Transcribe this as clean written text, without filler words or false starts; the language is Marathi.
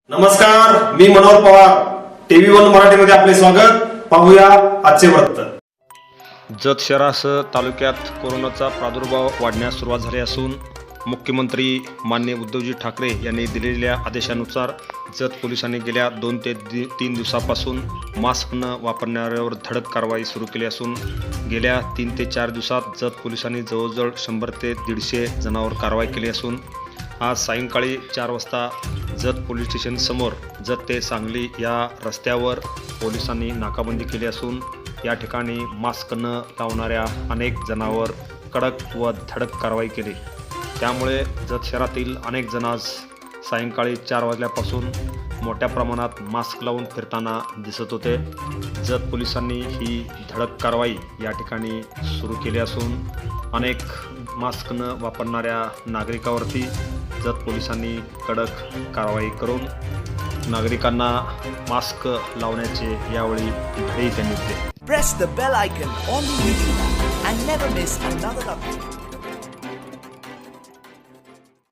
नमस्कार, मी मनोहर पवार. TV1 मराठीमध्ये आपले स्वागत. पाहूया आजचे वृत्त. जत शहरासह तालुक्यात कोरोनाचा प्रादुर्भाव वाढण्यास सुरुवात झाली असून मुख्यमंत्री माननीय उद्धवजी ठाकरे यांनी दिलेल्या आदेशानुसार जत पोलिसांनी गेल्या 2 ते 3 दिवसापासून मास्क न वापरणाऱ्यावर धडक कारवाई सुरू केली असून गेल्या 3 ते 4 दिवसात जत पोलिसांनी जवळजवळ 100 ते 150 जणांवर कारवाई केली असून आज सायंकाळी 4 वाजता जत पोलीस स्टेशन समोर जत ते सांगली या रस्त्यावर पोलिसांनी नाकाबंदी केली असून या ठिकाणी मास्क न लावणाऱ्या अनेक जणांवर कडक व धडक कारवाई केली. त्यामुळे जत शहरातील अनेक जण आज सायंकाळी 4 वाजल्यापासून मोठ्या प्रमाणात मास्क लावून फिरताना दिसत होते. जत पोलिसांनी ही धडक कारवाई या ठिकाणी सुरू केली असून अनेक मास्क न वापरणाऱ्या नागरिकावरती जत पोलिसांनी कडक कारवाई करून नागरिकांना मास्क लावण्याचे यावेळी धडे त्यांनी दिले. Press the bell icon on the YouTube app and never miss another update.